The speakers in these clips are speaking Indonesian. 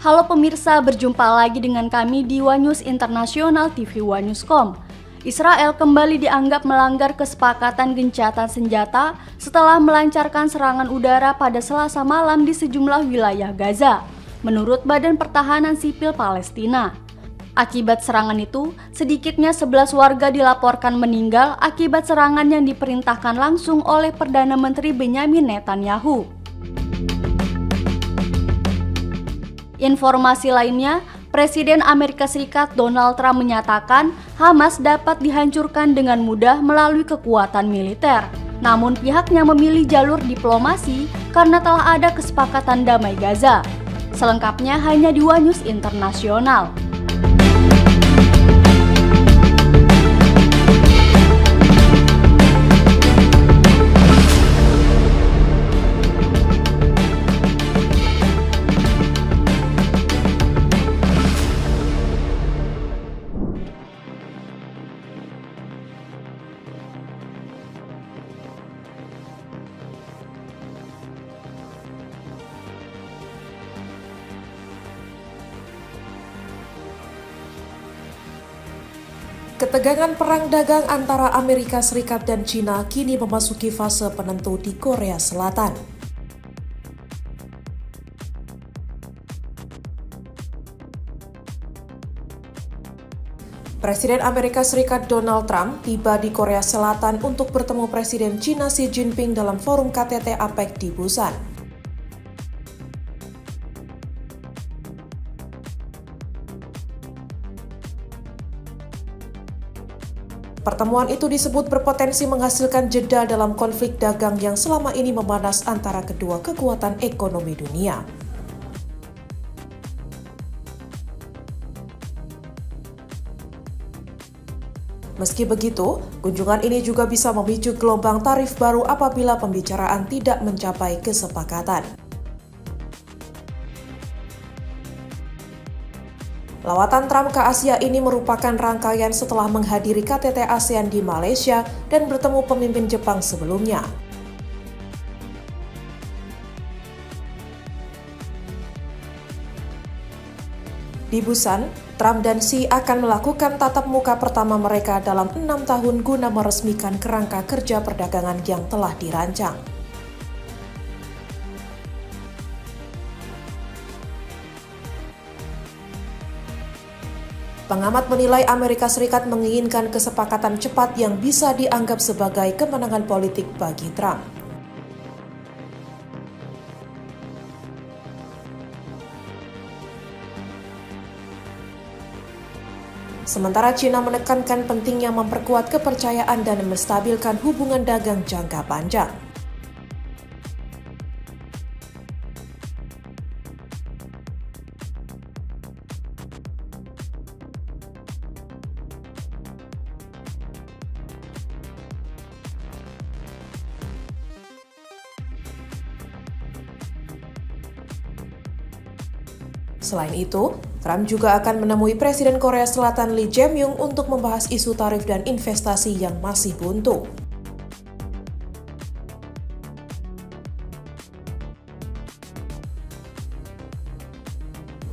Halo pemirsa, berjumpa lagi dengan kami di One News Internasional TV One Newscom. Israel kembali dianggap melanggar kesepakatan gencatan senjata setelah melancarkan serangan udara pada Selasa malam di sejumlah wilayah Gaza, menurut Badan Pertahanan Sipil Palestina. Akibat serangan itu, sedikitnya 11 warga dilaporkan meninggal akibat serangan yang diperintahkan langsung oleh Perdana Menteri Benyamin Netanyahu. Informasi lainnya, Presiden Amerika Serikat Donald Trump menyatakan Hamas dapat dihancurkan dengan mudah melalui kekuatan militer. Namun pihaknya memilih jalur diplomasi karena telah ada kesepakatan damai Gaza. Selengkapnya hanya di One News Internasional. Ketegangan perang dagang antara Amerika Serikat dan China kini memasuki fase penentu di Korea Selatan. Presiden Amerika Serikat Donald Trump tiba di Korea Selatan untuk bertemu Presiden China Xi Jinping dalam forum KTT APEC di Busan. Pertemuan itu disebut berpotensi menghasilkan jeda dalam konflik dagang yang selama ini memanas antara kedua kekuatan ekonomi dunia. Meski begitu, kunjungan ini juga bisa memicu gelombang tarif baru apabila pembicaraan tidak mencapai kesepakatan. Lawatan Trump ke Asia ini merupakan rangkaian setelah menghadiri KTT ASEAN di Malaysia dan bertemu pemimpin Jepang sebelumnya. Di Busan, Trump dan Xi akan melakukan tatap muka pertama mereka dalam 6 tahun guna meresmikan kerangka kerja perdagangan yang telah dirancang. Pengamat menilai Amerika Serikat menginginkan kesepakatan cepat yang bisa dianggap sebagai kemenangan politik bagi Trump. Sementara China menekankan pentingnya memperkuat kepercayaan dan menstabilkan hubungan dagang jangka panjang. Selain itu, Trump juga akan menemui Presiden Korea Selatan Lee Jae-myung untuk membahas isu tarif dan investasi yang masih buntu.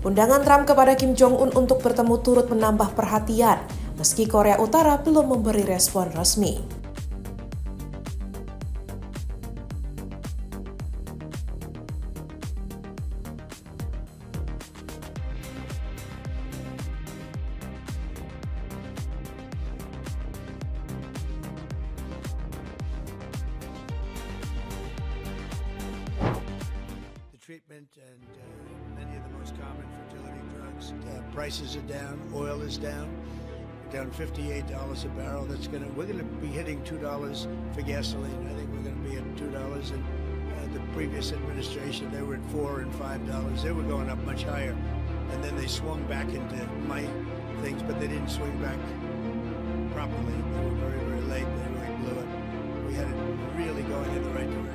Undangan Trump kepada Kim Jong-un untuk bertemu turut menambah perhatian, meski Korea Utara belum memberi respon resmi. Treatment and many of the most common fertility drugs. Prices are down, oil is down $58 a barrel. We're gonna be hitting $2 for gasoline. I think we're gonna be at $2, and the previous administration they were at $4 and $5. They were going up much higher, and then they swung back into my things, but they didn't swing back properly. They were very, very late. They really blew it. We had it really going in the right direction.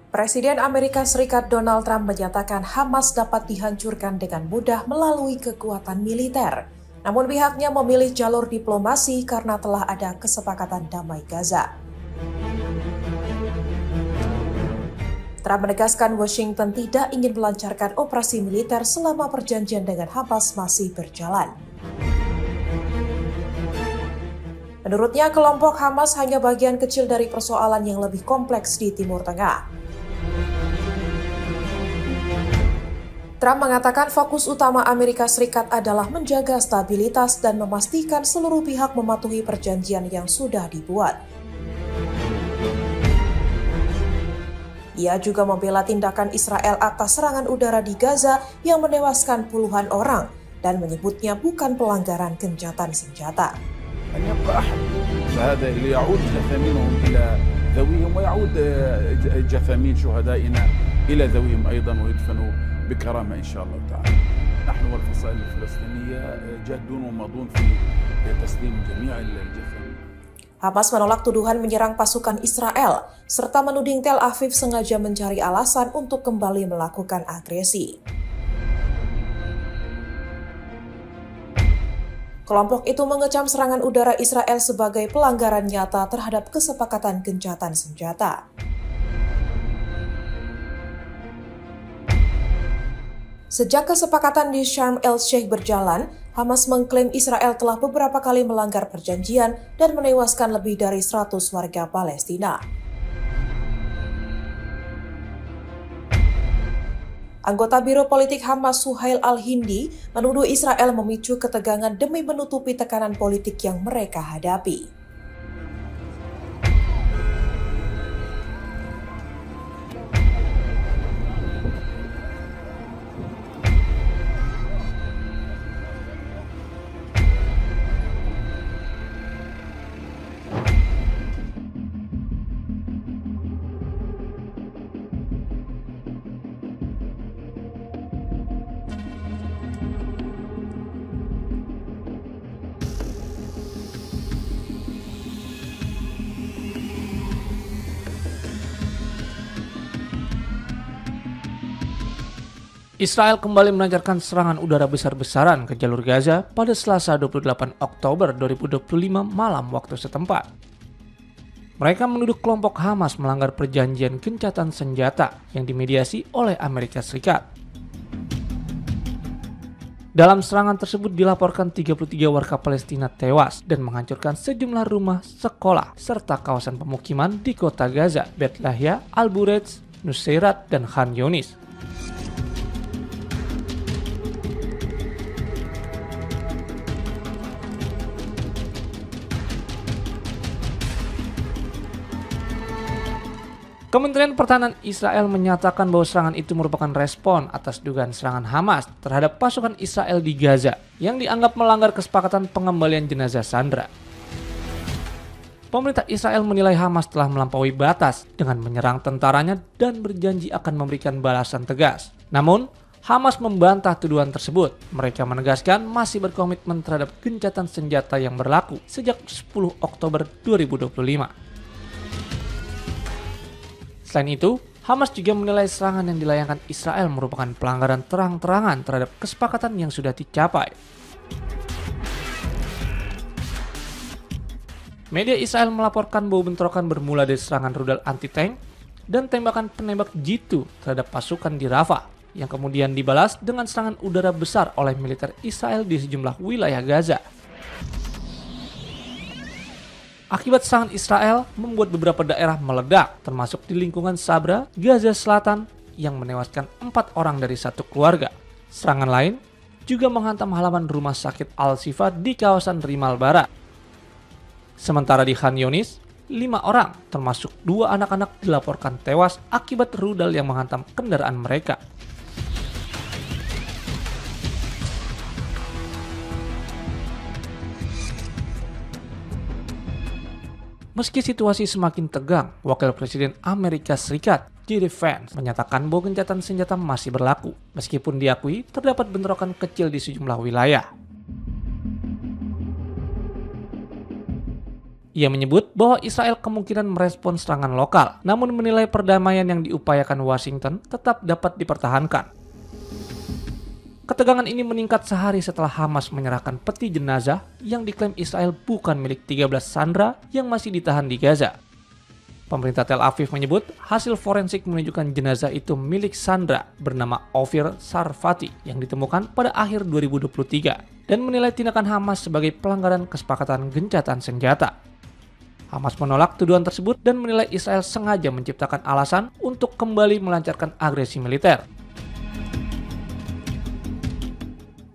Presiden Amerika Serikat Donald Trump menyatakan Hamas dapat dihancurkan dengan mudah melalui kekuatan militer. Namun pihaknya memilih jalur diplomasi karena telah ada kesepakatan damai Gaza. Trump menegaskan Washington tidak ingin melancarkan operasi militer selama perjanjian dengan Hamas masih berjalan. Menurutnya, kelompok Hamas hanya bagian kecil dari persoalan yang lebih kompleks di Timur Tengah. Trump mengatakan fokus utama Amerika Serikat adalah menjaga stabilitas dan memastikan seluruh pihak mematuhi perjanjian yang sudah dibuat. Ia juga membela tindakan Israel atas serangan udara di Gaza yang menewaskan puluhan orang dan menyebutnya bukan pelanggaran gencatan senjata. أن يبقى أحد فهذا ليعود جثامينهم إلى ذويهم ويعود جثامين شهدائنا إلى ذويهم أيضا ويدفنوا بكرامة إن شاء الله تعالى. نحن والفصائل الفلسطينية جادون وماضون في تسليم جميع الجثامين. Hamas menolak tuduhan menyerang pasukan Israel serta menuding Tel Aviv sengaja mencari alasan untuk kembali melakukan agresi. Kelompok itu mengecam serangan udara Israel sebagai pelanggaran nyata terhadap kesepakatan gencatan senjata. Sejak kesepakatan di Sharm el-Sheikh berjalan, Hamas mengklaim Israel telah beberapa kali melanggar perjanjian dan menewaskan lebih dari 100 warga Palestina. Anggota Biro Politik Hamas Suhail Al-Hindi menuduh Israel memicu ketegangan demi menutupi tekanan politik yang mereka hadapi. Israel kembali melancarkan serangan udara besar-besaran ke jalur Gaza pada Selasa 28 Oktober 2025 malam waktu setempat. Mereka menuduh kelompok Hamas melanggar perjanjian gencatan senjata yang dimediasi oleh Amerika Serikat. Dalam serangan tersebut dilaporkan 33 warga Palestina tewas dan menghancurkan sejumlah rumah, sekolah, serta kawasan pemukiman di kota Gaza, Bet Lahia, Al-Bureij, Nuseirat, dan Khan Yunis. Kementerian Pertahanan Israel menyatakan bahwa serangan itu merupakan respon atas dugaan serangan Hamas terhadap pasukan Israel di Gaza yang dianggap melanggar kesepakatan pengembalian jenazah sandera. Pemerintah Israel menilai Hamas telah melampaui batas dengan menyerang tentaranya dan berjanji akan memberikan balasan tegas. Namun, Hamas membantah tuduhan tersebut. Mereka menegaskan masih berkomitmen terhadap gencatan senjata yang berlaku sejak 10 Oktober 2025. Selain itu, Hamas juga menilai serangan yang dilayangkan Israel merupakan pelanggaran terang-terangan terhadap kesepakatan yang sudah dicapai. Media Israel melaporkan bahwa bentrokan bermula dari serangan rudal anti-tank dan tembakan penembak jitu terhadap pasukan di Rafah, yang kemudian dibalas dengan serangan udara besar oleh militer Israel di sejumlah wilayah Gaza. Akibat serangan Israel membuat beberapa daerah meledak, termasuk di lingkungan Sabra, Gaza Selatan, yang menewaskan 4 orang dari satu keluarga. Serangan lain juga menghantam halaman rumah sakit Al-Shifa di kawasan Rimal Barat. Sementara di Khan Yunis, 5 orang, termasuk 2 anak-anak, dilaporkan tewas akibat rudal yang menghantam kendaraan mereka. Meski situasi semakin tegang, Wakil Presiden Amerika Serikat, J.D. Vance, menyatakan bahwa gencatan senjata masih berlaku, meskipun diakui terdapat bentrokan kecil di sejumlah wilayah. Ia menyebut bahwa Israel kemungkinan merespons serangan lokal, namun menilai perdamaian yang diupayakan Washington tetap dapat dipertahankan. Ketegangan ini meningkat sehari setelah Hamas menyerahkan peti jenazah yang diklaim Israel bukan milik 13 sandera yang masih ditahan di Gaza. Pemerintah Tel Aviv menyebut hasil forensik menunjukkan jenazah itu milik Sandra bernama Ofir Sarfati yang ditemukan pada akhir 2023 dan menilai tindakan Hamas sebagai pelanggaran kesepakatan gencatan senjata. Hamas menolak tuduhan tersebut dan menilai Israel sengaja menciptakan alasan untuk kembali melancarkan agresi militer.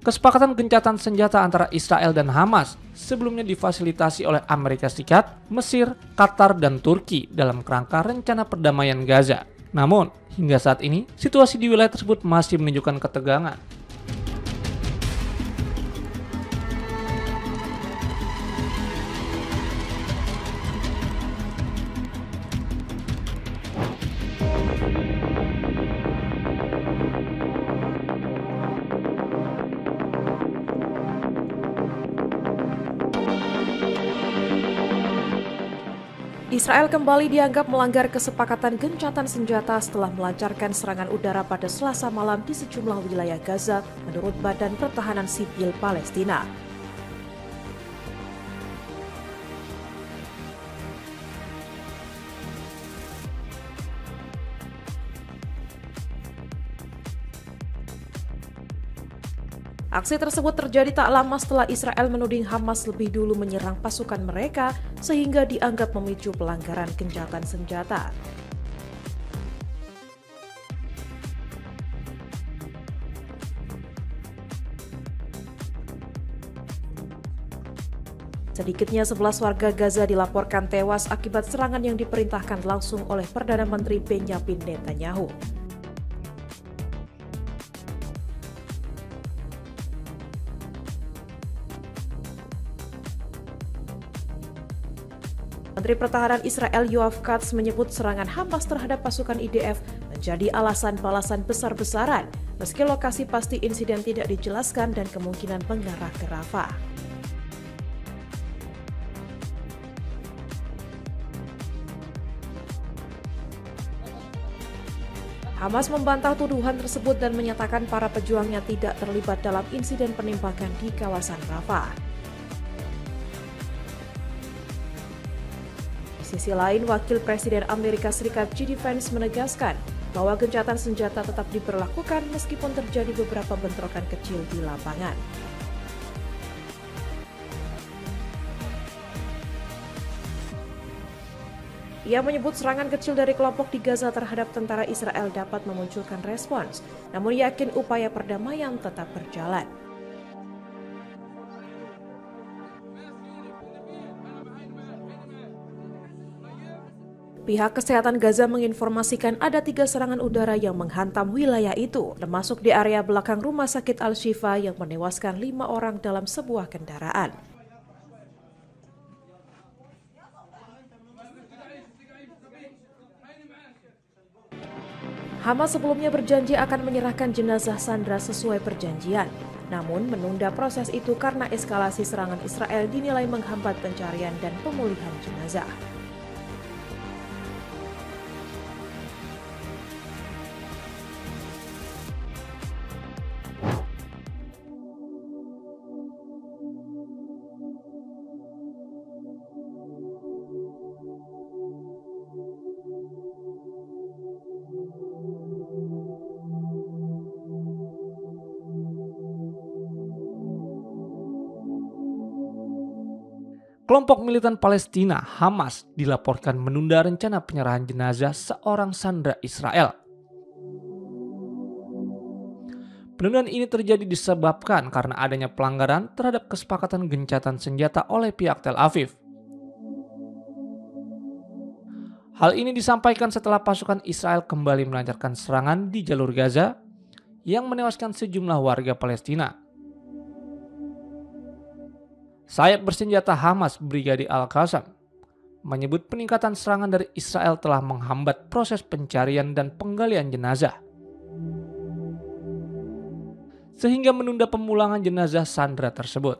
Kesepakatan gencatan senjata antara Israel dan Hamas sebelumnya difasilitasi oleh Amerika Serikat, Mesir, Qatar, dan Turki dalam kerangka rencana perdamaian Gaza. Namun, hingga saat ini, situasi di wilayah tersebut masih menunjukkan ketegangan. Israel kembali dianggap melanggar kesepakatan gencatan senjata setelah melancarkan serangan udara pada Selasa malam di sejumlah wilayah Gaza, menurut Badan Pertahanan Sipil Palestina. Aksi tersebut terjadi tak lama setelah Israel menuding Hamas lebih dulu menyerang pasukan mereka sehingga dianggap memicu pelanggaran gencatan senjata. Sedikitnya 11 warga Gaza dilaporkan tewas akibat serangan yang diperintahkan langsung oleh Perdana Menteri Benjamin Netanyahu. Menteri Pertahanan Israel Yoav Katz menyebut serangan Hamas terhadap pasukan IDF menjadi alasan balasan besar-besaran, meski lokasi pasti insiden tidak dijelaskan dan kemungkinan mengarah ke Rafah. Hamas membantah tuduhan tersebut dan menyatakan para pejuangnya tidak terlibat dalam insiden penembakan di kawasan Rafah. Di sisi lain, Wakil Presiden Amerika Serikat J.D. Vance menegaskan bahwa gencatan senjata tetap diberlakukan meskipun terjadi beberapa bentrokan kecil di lapangan. Ia menyebut serangan kecil dari kelompok di Gaza terhadap tentara Israel dapat memunculkan respons, namun yakin upaya perdamaian tetap berjalan. Pihak kesehatan Gaza menginformasikan ada 3 serangan udara yang menghantam wilayah itu, termasuk di area belakang rumah sakit Al-Shifa yang menewaskan 5 orang dalam sebuah kendaraan. Hamas sebelumnya berjanji akan menyerahkan jenazah Sandra sesuai perjanjian, namun menunda proses itu karena eskalasi serangan Israel dinilai menghambat pencarian dan pemulihan jenazah. Kelompok militan Palestina, Hamas, dilaporkan menunda rencana penyerahan jenazah seorang sandera Israel. Penundaan ini terjadi disebabkan karena adanya pelanggaran terhadap kesepakatan gencatan senjata oleh pihak Tel Aviv. Hal ini disampaikan setelah pasukan Israel kembali melancarkan serangan di jalur Gaza yang menewaskan sejumlah warga Palestina. Sayap bersenjata Hamas Brigade Al-Qassam menyebut peningkatan serangan dari Israel telah menghambat proses pencarian dan penggalian jenazah, sehingga menunda pemulangan jenazah sandera tersebut.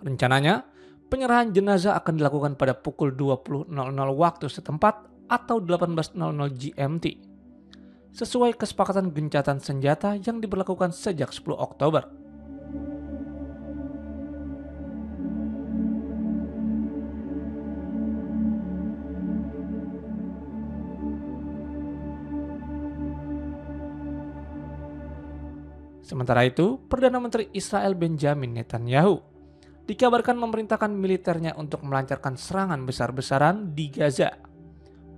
Rencananya, penyerahan jenazah akan dilakukan pada pukul 20.00 waktu setempat atau 18.00 GMT, sesuai kesepakatan gencatan senjata yang diberlakukan sejak 10 Oktober. Sementara itu, Perdana Menteri Israel Benjamin Netanyahu dikabarkan memerintahkan militernya untuk melancarkan serangan besar-besaran di Gaza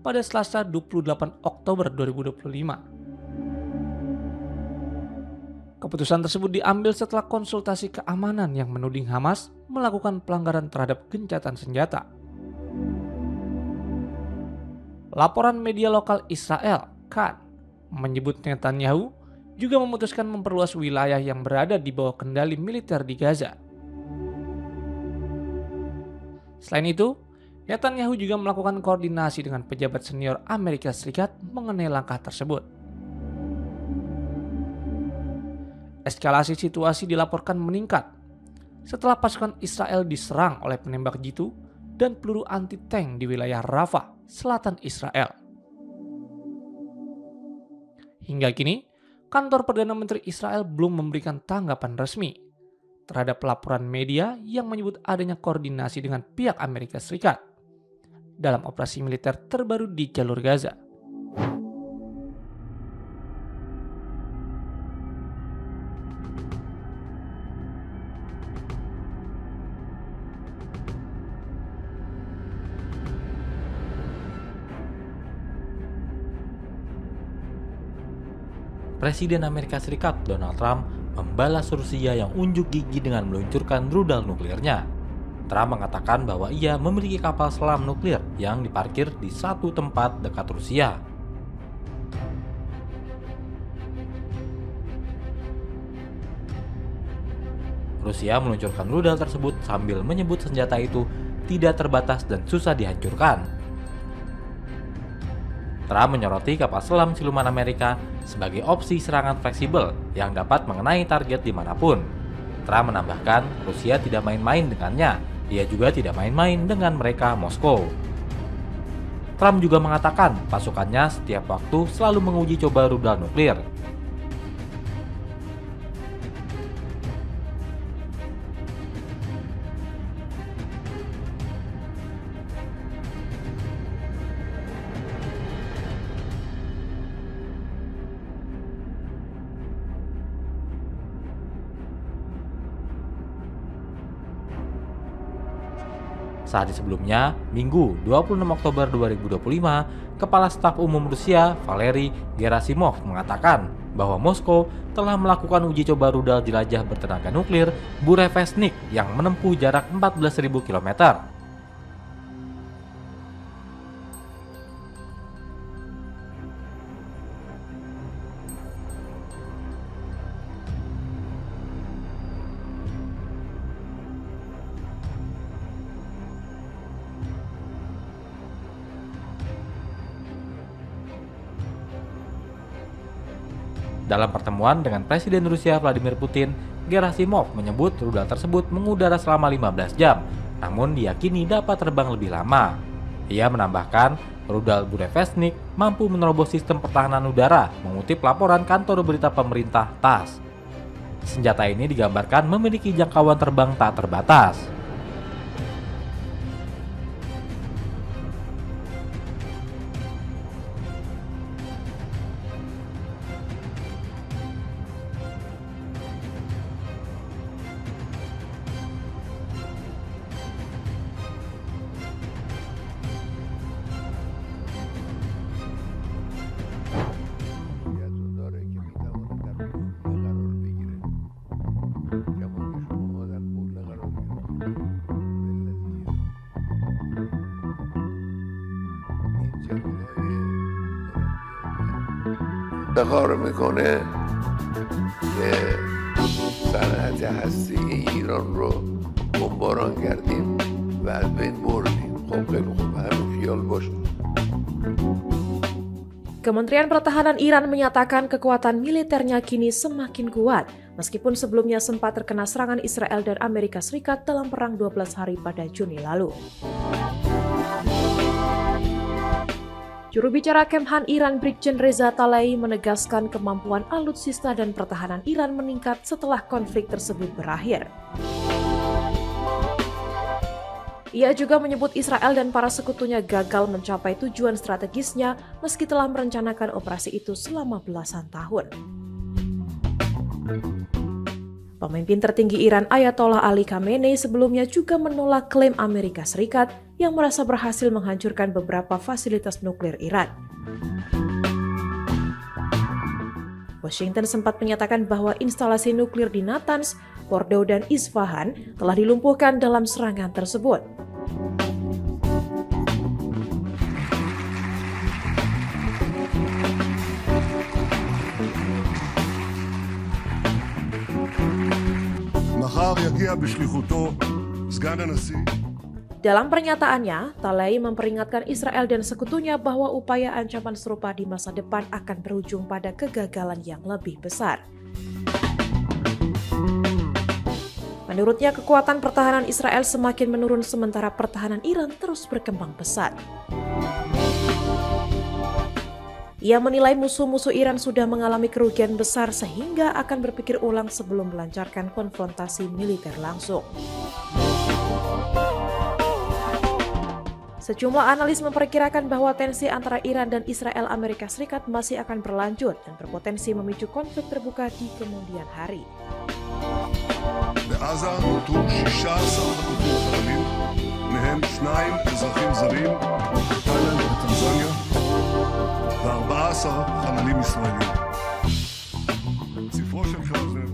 pada Selasa 28 Oktober 2025. Keputusan tersebut diambil setelah konsultasi keamanan yang menuding Hamas melakukan pelanggaran terhadap gencatan senjata. Laporan media lokal Israel, Kan, menyebut Netanyahu juga memutuskan memperluas wilayah yang berada di bawah kendali militer di Gaza. Selain itu, Netanyahu juga melakukan koordinasi dengan pejabat senior Amerika Serikat mengenai langkah tersebut. Eskalasi situasi dilaporkan meningkat setelah pasukan Israel diserang oleh penembak jitu dan peluru anti-tank di wilayah Rafah, selatan Israel. Hingga kini, kantor Perdana Menteri Israel belum memberikan tanggapan resmi terhadap laporan media yang menyebut adanya koordinasi dengan pihak Amerika Serikat dalam operasi militer terbaru di jalur Gaza. Presiden Amerika Serikat Donald Trump membalas Rusia yang unjuk gigi dengan meluncurkan rudal nuklirnya. Trump mengatakan bahwa ia memiliki kapal selam nuklir yang diparkir di satu tempat dekat Rusia. Rusia meluncurkan rudal tersebut sambil menyebut senjata itu tidak terbatas dan susah dihancurkan. Trump menyoroti kapal selam siluman Amerika sebagai opsi serangan fleksibel yang dapat mengenai target dimanapun. Trump menambahkan Rusia tidak main-main dengannya, dia juga tidak main-main dengan mereka Moskow. Trump juga mengatakan pasukannya setiap waktu selalu menguji coba rudal nuklir. Sehari sebelumnya, Minggu 26 Oktober 2025, Kepala Staf Umum Rusia Valery Gerasimov mengatakan bahwa Moskow telah melakukan uji coba rudal jelajah bertenaga nuklir Burevestnik yang menempuh jarak 14.000 km. Dalam pertemuan dengan Presiden Rusia Vladimir Putin, Gerasimov menyebut rudal tersebut mengudara selama 15 jam, namun diyakini dapat terbang lebih lama. Ia menambahkan, rudal Burevestnik mampu menerobos sistem pertahanan udara, mengutip laporan kantor berita pemerintah TASS. Senjata ini digambarkan memiliki jangkauan terbang tak terbatas. افتخار میکنه که صنعت هسته‌ای ایران رو بمباران کردیم و از بین بردیم. خب خیلی خوب، همین خیال باشه. Kementerian Pertahanan Iran menyatakan kekuatan militernya kini semakin kuat, meskipun sebelumnya sempat terkena serangan Israel dan Amerika Serikat dalam perang 12 hari pada Juni lalu. Juru bicara Kemhan Iran Brigjen Reza Talehi menegaskan kemampuan alutsista dan pertahanan Iran meningkat setelah konflik tersebut berakhir. Ia juga menyebut Israel dan para sekutunya gagal mencapai tujuan strategisnya meski telah merencanakan operasi itu selama belasan tahun. Pemimpin tertinggi Iran Ayatollah Ali Khamenei sebelumnya juga menolak klaim Amerika Serikat yang merasa berhasil menghancurkan beberapa fasilitas nuklir Iran. Washington sempat menyatakan bahwa instalasi nuklir di Natanz, Fordow, dan Isfahan telah dilumpuhkan dalam serangan tersebut. Dalam pernyataannya, Talei memperingatkan Israel dan sekutunya bahwa upaya ancaman serupa di masa depan akan berujung pada kegagalan yang lebih besar. Menurutnya, kekuatan pertahanan Israel semakin menurun sementara pertahanan Iran terus berkembang pesat. Ia menilai musuh-musuh Iran sudah mengalami kerugian besar sehingga akan berpikir ulang sebelum melancarkan konfrontasi militer langsung. Sejumlah analis memperkirakan bahwa tensi antara Iran dan Israel Amerika Serikat masih akan berlanjut dan berpotensi memicu konflik terbuka di kemudian hari. בעזה נותרו 16 חטופים חיילים, מהם 2 אזרחים זרים בתאילנד ובטנזניה ו14 חללים ישראלים. ספרו של קלאוזנר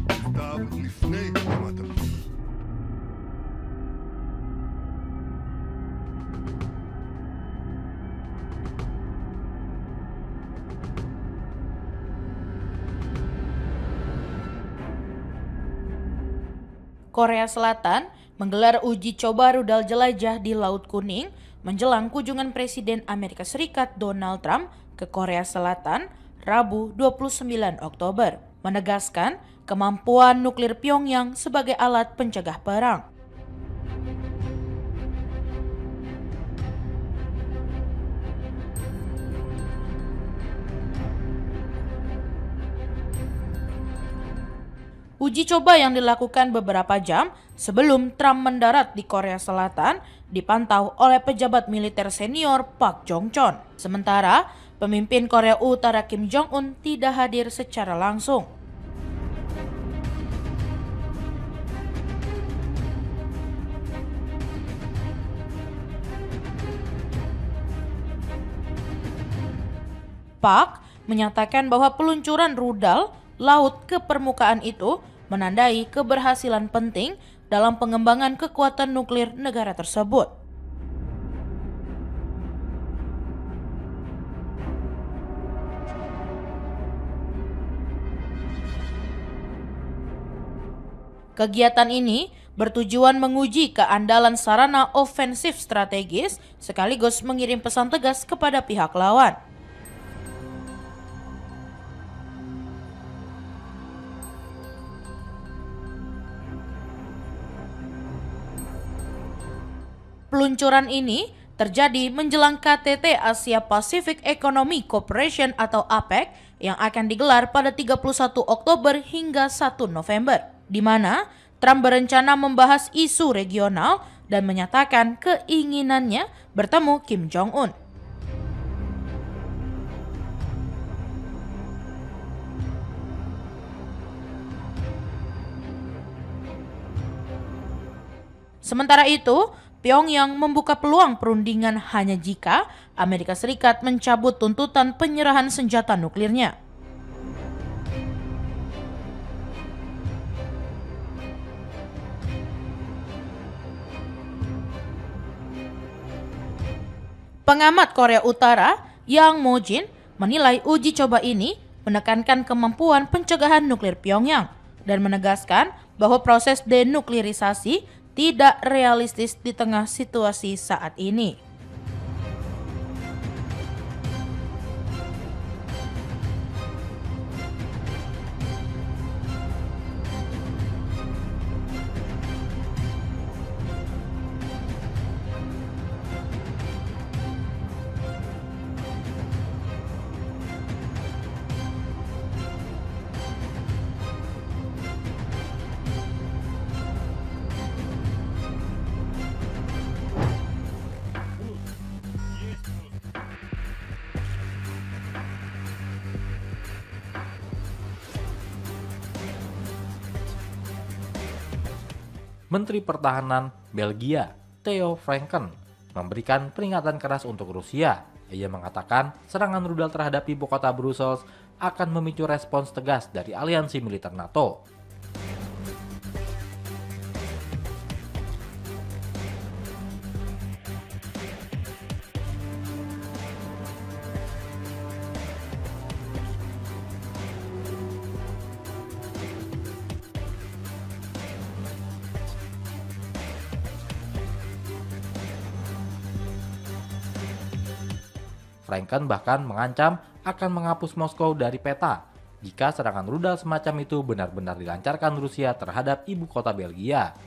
נכתב לפני הקמת המדינה. Korea Selatan menggelar uji coba rudal jelajah di Laut Kuning menjelang kunjungan Presiden Amerika Serikat Donald Trump ke Korea Selatan Rabu 29 Oktober, menegaskan kemampuan nuklir Pyongyang sebagai alat pencegah perang. Uji coba yang dilakukan beberapa jam sebelum Trump mendarat di Korea Selatan dipantau oleh pejabat militer senior Park Jong-chon. Sementara, pemimpin Korea Utara Kim Jong-un tidak hadir secara langsung. Park menyatakan bahwa peluncuran rudal laut ke permukaan itu menandai keberhasilan penting dalam pengembangan kekuatan nuklir negara tersebut. Kegiatan ini bertujuan menguji keandalan sarana ofensif strategis sekaligus mengirim pesan tegas kepada pihak lawan. Peluncuran ini terjadi menjelang KTT Asia Pacific Economic Cooperation atau APEC yang akan digelar pada 31 Oktober hingga 1 November, di mana Trump berencana membahas isu regional dan menyatakan keinginannya bertemu Kim Jong-un. Sementara itu, Pyongyang membuka peluang perundingan hanya jika Amerika Serikat mencabut tuntutan penyerahan senjata nuklirnya. Pengamat Korea Utara Yang Mo-jin menilai uji coba ini menekankan kemampuan pencegahan nuklir Pyongyang dan menegaskan bahwa proses denuklirisasi tidak realistis di tengah situasi saat ini. Menteri Pertahanan Belgia, Theo Franken, memberikan peringatan keras untuk Rusia. Ia mengatakan serangan rudal terhadap ibu kota Brussels akan memicu respons tegas dari aliansi militer NATO. Franken bahkan mengancam akan menghapus Moskow dari peta jika serangan rudal semacam itu benar-benar dilancarkan Rusia terhadap ibu kota Belgia.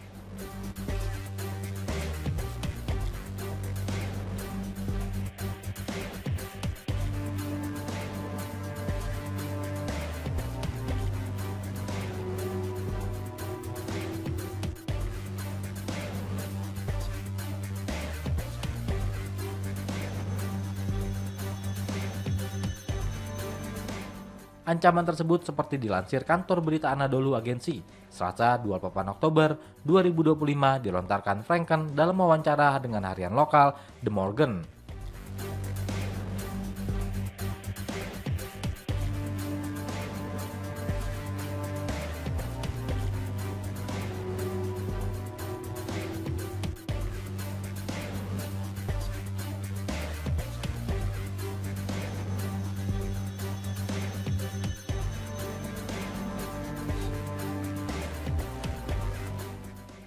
Ancaman tersebut seperti dilansir kantor berita Anadolu Agensi, Selasa 28 Oktober 2025 dilontarkan Franken dalam wawancara dengan harian lokal The Morgen.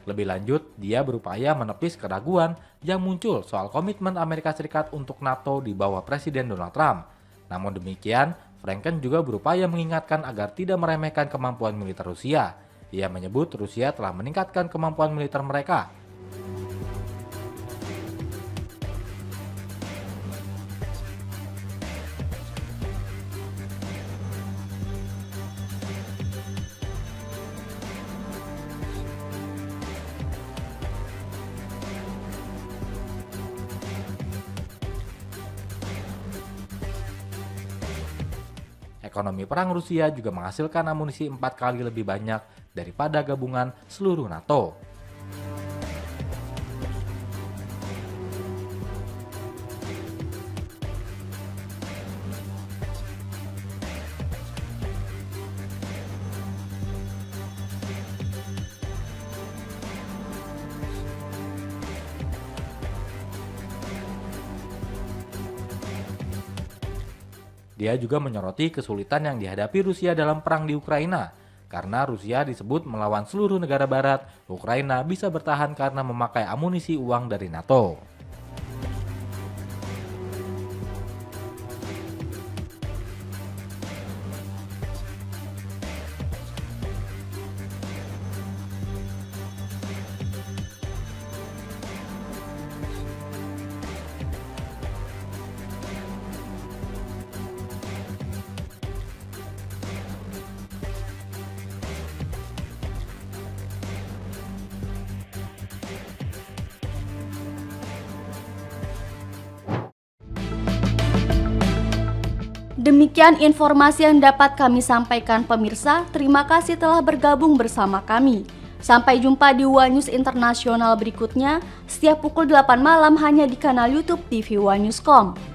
Lebih lanjut, dia berupaya menepis keraguan yang muncul soal komitmen Amerika Serikat untuk NATO di bawah Presiden Donald Trump. Namun demikian, Franken juga berupaya mengingatkan agar tidak meremehkan kemampuan militer Rusia. Ia menyebut Rusia telah meningkatkan kemampuan militer mereka. Ekonomi perang Rusia juga menghasilkan amunisi 4 kali lebih banyak daripada gabungan seluruh NATO. Dia juga menyoroti kesulitan yang dihadapi Rusia dalam perang di Ukraina. Karena Rusia disebut melawan seluruh negara barat, Ukraina bisa bertahan karena memakai amunisi uang dari NATO. Demikian informasi yang dapat kami sampaikan pemirsa. Terima kasih telah bergabung bersama kami. Sampai jumpa di One News Internasional berikutnya setiap pukul 8 malam hanya di kanal YouTube TV One News.com.